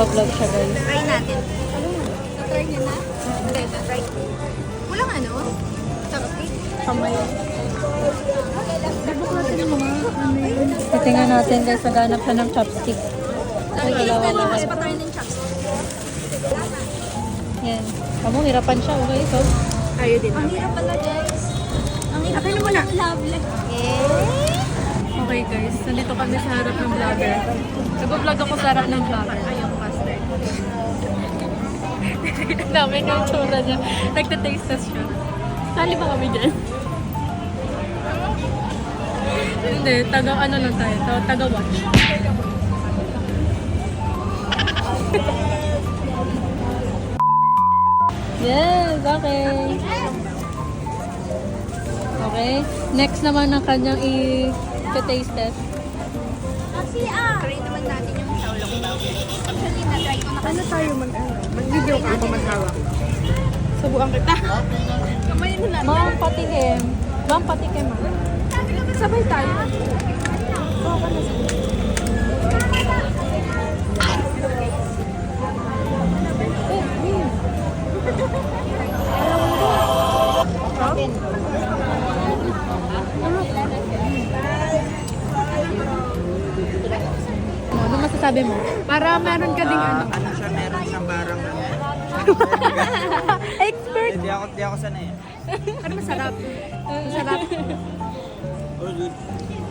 Naka-vlog siya, guys. Try natin. Try niya na? Hindi, try. Walang ano? Chopstick? Kamay. Dabok natin yung mga ano yun. Titingnan natin, guys. Naghanap siya ng chopstick. Ay, wala. Mas pa tayo ng chopstick. Yan. Kamu, hirapan siya. Okay, so. Kayo din. Ang hirap pala, guys. Ang hirap. Akin mo na. Lovely. Okay, guys. Nandito kami sa harap ng vlogger. Nag-vlog ako sa harap ng vlogger. Ayong faster. Dami ng tsura niya. Nagta-taste test siya. Sali ba kami dyan? Hindi, taga-ano lang tayo. Taga-watch. Yes, okay. Okay. Next naman ang kanyang i-taste test. Try naman natin yung shaolong bao. Actually, na-try ko na. Ano tayo mag-video ka ako maghawak? Subukan kita. Kamay mo na. Ma'am, patikim. Ma'am, patikim. Sabay tayo. Oo, ka na. Ano masasabi mo? Para meron ka ding ano. Ano siya, meron siyang barang Expert! Di ako sanay. Ano masarap? Masarap. All good.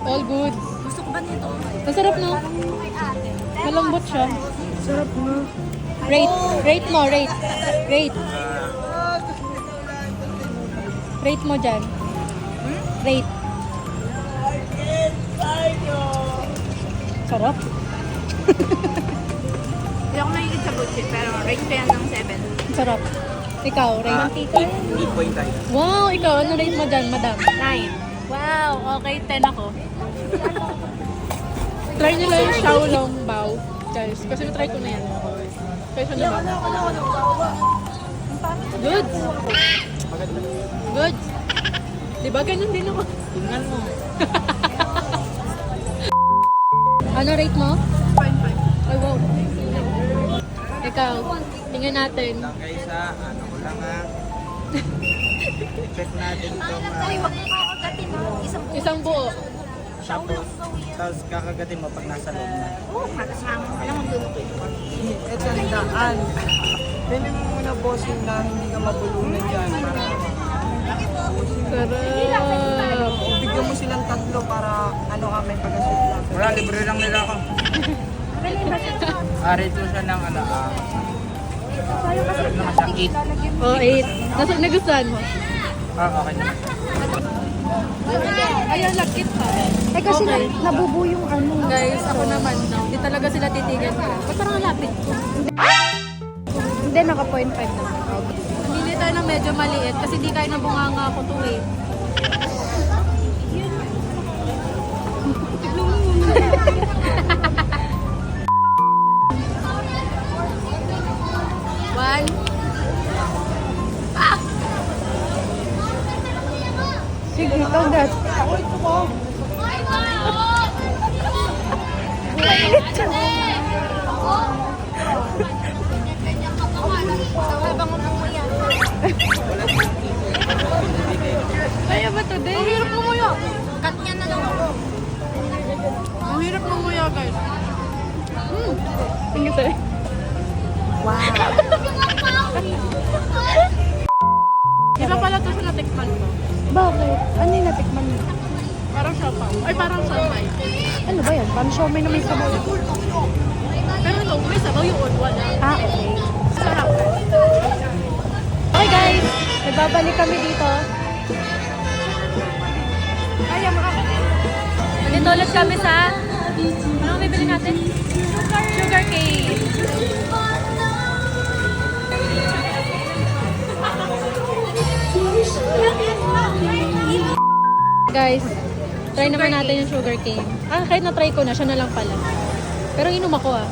All good. Gusto ko ba nito? Masarap, no? Malambot siya. Sarap mo. Rate. Rate mo, rate. Rate. Rate mo dyan. Rate. Sarap. Hindi ako mahilig sa bullshit, pero rate ko yan ng 7. Sarap. Ikaw, rate. 8 tayo. Wow, ikaw, ano rate mo dyan, madam? 9. Wow, okay, 10 ako. Try nyo lang yung Shaolong Bao, guys. Kasi na-try ko na yan. Try ko na ba? Good. Good. Diba, ganun din ako. Tingnan mo. Ano rate mo? 0.5. Ay, wow. Ikaw, tingnan natin. Lang kayo sa, ano ko lang ha. Check natin itong Uy, wag mo kakagatin mo. Isang buo. Isang buo. tapos, tapos kakagatin mo pag nasa loob na. Oo, matasama ko lang magluluto. Ito ang daan. Pili mo muna bossing na hindi ka mabulunan dyan. Sarap. Bigyan mo silang tatlo para ano ka may pag-asip lang. Wala, libre lang nila ako. Rito siya ng ano, sarap naman siya, 8. Oh, 8. Nagustuhan mo? Okay naman. Ayan, lagkit pa. Eh kasi Okay. nabubu yung ano. Guys, ako naman, no? Hindi talaga sila titigan ko. Ba't parang lapit ko? Hindi, naka 0.5 naman. Hindi tayo ng medyo maliit kasi di tayo nabunganga ako to eh. One. Sige, ikaw dat. Habang umuya. Kaya ba to? Ang hirap mumuya. Cut niya na lang ako. Ang hirap mumuya, guys. Tingnan sa'yo. Iba pala to sa natikman ko. Bakit? Ano yung natikman mo? Parang siopaw. Ay, parang siomay. Ano ba yan? Parang siomay na may sabaw. Pero no, may sabaw yung old wala. Ah, okay. Sarap. Okay guys, nagbabalik kami dito. Kaya makakapit. Nandito ulit kami sa... Ano bibili natin? Sugar cane. Guys, try naman natin yung sugar cane. Ah, kahit na-try ko na, siya na lang pala. Pero inom ako ah.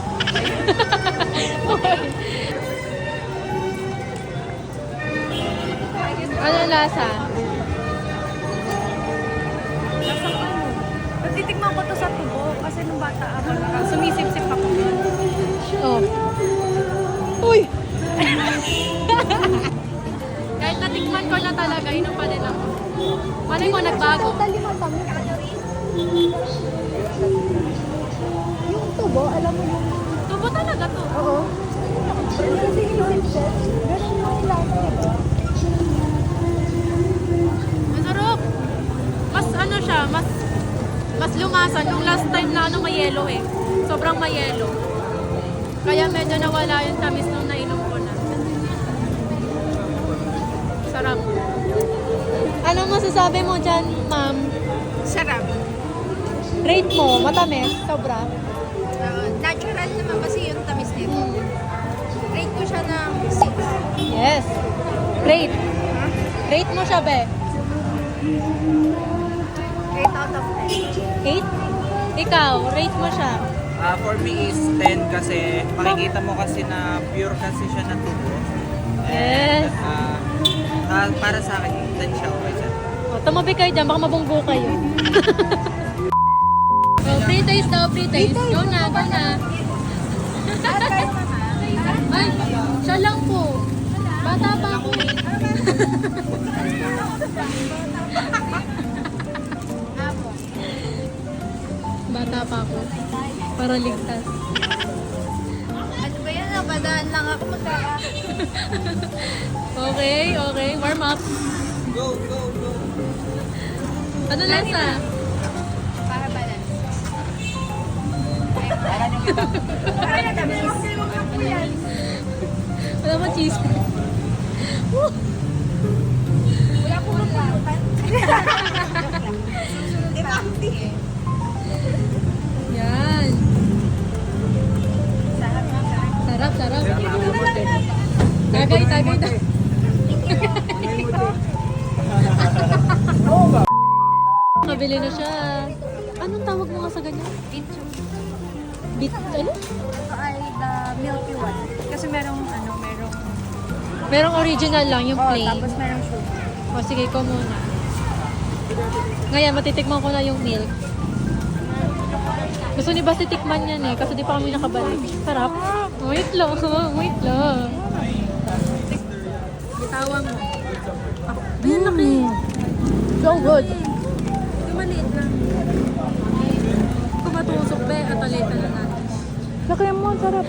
Ano ang lasa? Natitikman ko to sa tubo kasi nung bata ako, sumisip-sip ako. Oh. talaga, inom pa din ako. Malay mo, nagbago. Totally matamis. Yung tubo, alam mo yung... Tubo talaga to. Oo. Kasi isip-set, ganun yung lasa, diba? Masarap. Mas ano siya, mas lumasan. Yung last time na ano may yellow eh. Sobrang may yellow. Kaya medyo nawala yung tamis nung nainom ko na. Sarap. Ano masasabi mo dyan, ma'am? Sarap. Rate mo, matamis, sobra. Natural naman kasi yung tamis nito. Rate ko siya ng 6. Yes. Rate. Rate mo siya, be. 8 out of 10. 8? Ikaw, rate mo siya. For me is 10 kasi makikita mo kasi na pure kasi siya na tubo. Yes. Para sa akin, 10 siya okay siya. O, tumabi kayo dyan, baka mabunggo kayo. Oh, free taste daw, free taste. Go na, go na. Ay, siya lang po. Bata pa ako. Bata pa ako. Para ligtas. Ano ba yan? Napadaan lang ako magkaka. Okay, okay. Warm up. Go, go, go! Ano lasa? Para balance. Wala pa cheese. Woo! Wala po magkakan. Imamti eh. Yan. Sarap, sarap. Tagay, tagay na. Kabili na siya. Anong tawag mo nga sa ganyan? Bicho. Bit, ano? Ito ay the milky one. Kasi merong Merong original lang, yung plain. tapos merong sugar. O sige, ko muna. Ngayon, matitikman ko na yung milk. Gusto ni Basti tikman yan eh, kasi di pa kami nakabalik. Sarap. Wait lang, wait lang. Bitawan mo. Ayan, laki. So good. Ito maliit lang. Kung matusok ba, atalita na natin. Laki mo, sarap.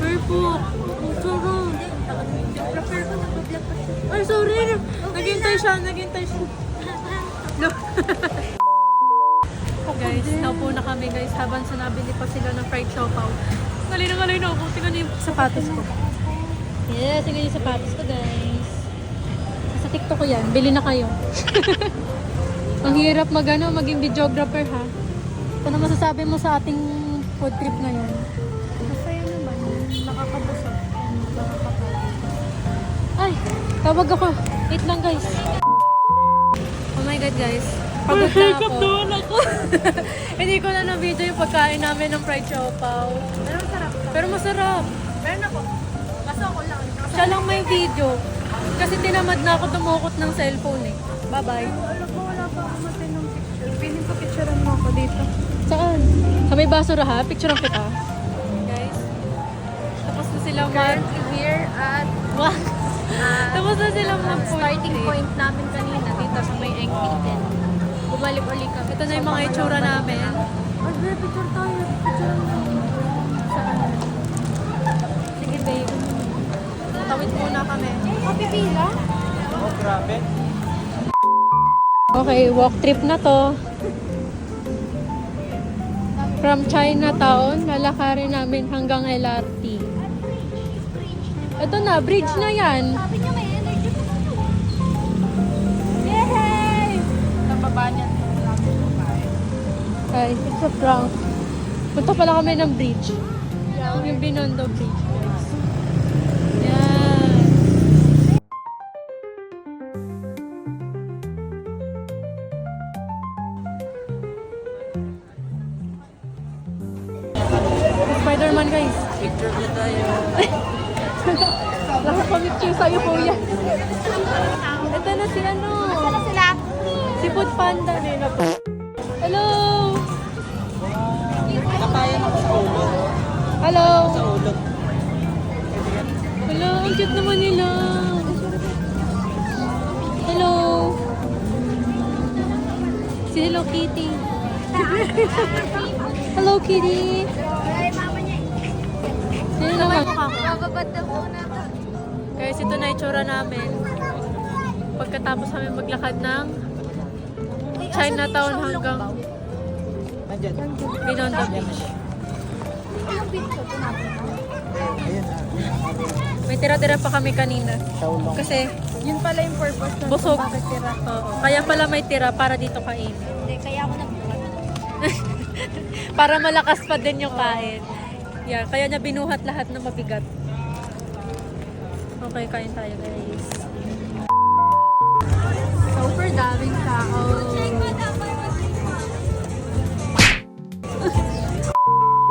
Purple. Ang sarap. Ay, sorry. Naghintay siya. No. Guys, naupo na kami guys habang sinabili pa sila ng fried siopaw. Ngalay na ako. Tingnan niyo yung sapatos ko. Yes, tingnan yung sapatos ko guys. Sa TikTok ko yan. Bili na kayo. Ang hirap maging videographer ha. Ano masasabi mo sa ating food trip ngayon? Masaya naman. Nakakabusog. Ay, tawag ako. Wait lang guys. Oh my god guys. Pagod na ako. Hindi ko na na-video yung pagkain namin ng fried siopaw. Pero masarap. Pero masarap. Meron ako. Kaso ako lang. Siya lang may video. Kasi tinamad na ako tumukot ng cellphone eh. Bye-bye. Alam ko, wala pa ako matin ng picture. Piling ko picturean mo ako dito. Saan? Sa may basura ha? Picturean kita. Guys. Tapos na silang Currently here at Tapos na silang starting point namin kanina dito sa may Engpiden. Bumalik uli kami. Ito na yung mga itsura namin. Ay, picture tayo. Picture mo. Saan? Sige babe. Tawid muna kami. Kapipila? Oh, grabe. Okay, walk trip na to. From Chinatown, lalakarin namin hanggang LRT. Ito na, bridge na yan. Sabi niya may energy pa kayo. Yay! Sa baba niya. Ay, it's a prank. Punta pala kami ng bridge. Yung Binondo Bridge, guys. Yan. Spider-Man, guys. Picture na tayo. Nakapamicture sa'yo, kuya. Ito na si ano. Ano sila? Si Food Panda. Hello! Nakayan ako sa ulo. Hello! Sa ulo. Hello, ang cute naman nila. Hello. Si Hello Kitty. Hello Kitty. Sino naman? Bababad na po na. Guys, ito na itsura namin. Pagkatapos kami maglakad ng Chinatown hanggang Nandyan. Binondo Beach. Yung pizza po natin. Ayun na. May tira-tira pa kami kanina. Shaolong. Kasi Yun pala yung purpose nun. busog. Bakit tira? Oo. Kaya pala may tira para dito kain. Hindi, kaya ako nagbukat. Para malakas pa din yung kain. Yan, kaya niya binuhat lahat ng mabigat. Okay, kain tayo guys. Super daming tao.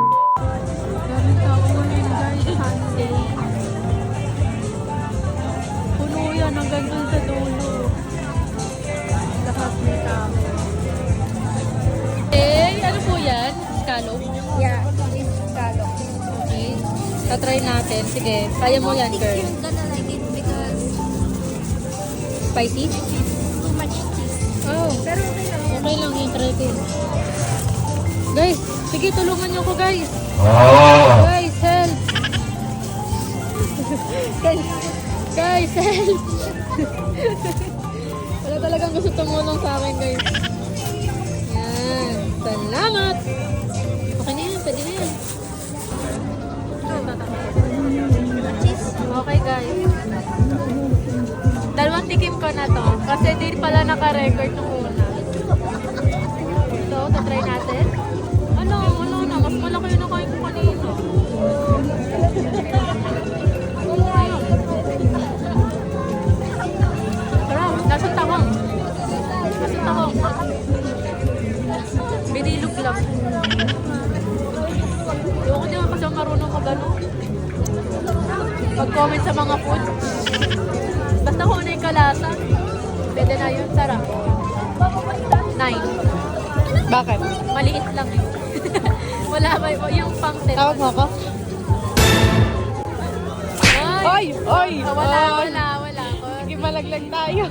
Daming tao ngayon guys, Sunday. Puno yan hanggang dun sa dulo. Lahat may tao. Eh, ano po yan? Scallop? Yeah, this scallop. Okay. Tatry natin. Sige, kaya mo yan, girl. You're gonna like it because Spicy? too much cheese. Oh, Pero okay lang yan. okay lang yung try ko. Guys, sige, tulungan niyo ko guys. Guys, help! Guys, help! Wala talagang gusto tumulong sa akin, guys. Yan. Salamat! Okay na yan, pwede na yan. Cheese. Okay, guys. Dalawang tikim ko na to. Kasi di pala naka-record nung una. So, tatry natin. Ano na. Mas malaki yung nakain ko kanina. Sarap. Nasa tawang. Nasa tawang. Binilog lang. Ayoko di kasi ako marunong mag-ano. Pag-comment sa mga food. Basta kung ano yung kalasa. Pwede na yun. Sarap. 9. Bakit? Maliit lang eh. Wala ba yung pang 10? Tawag mo ako? Ay! Oy! Wala. Sige, malaglag tayo.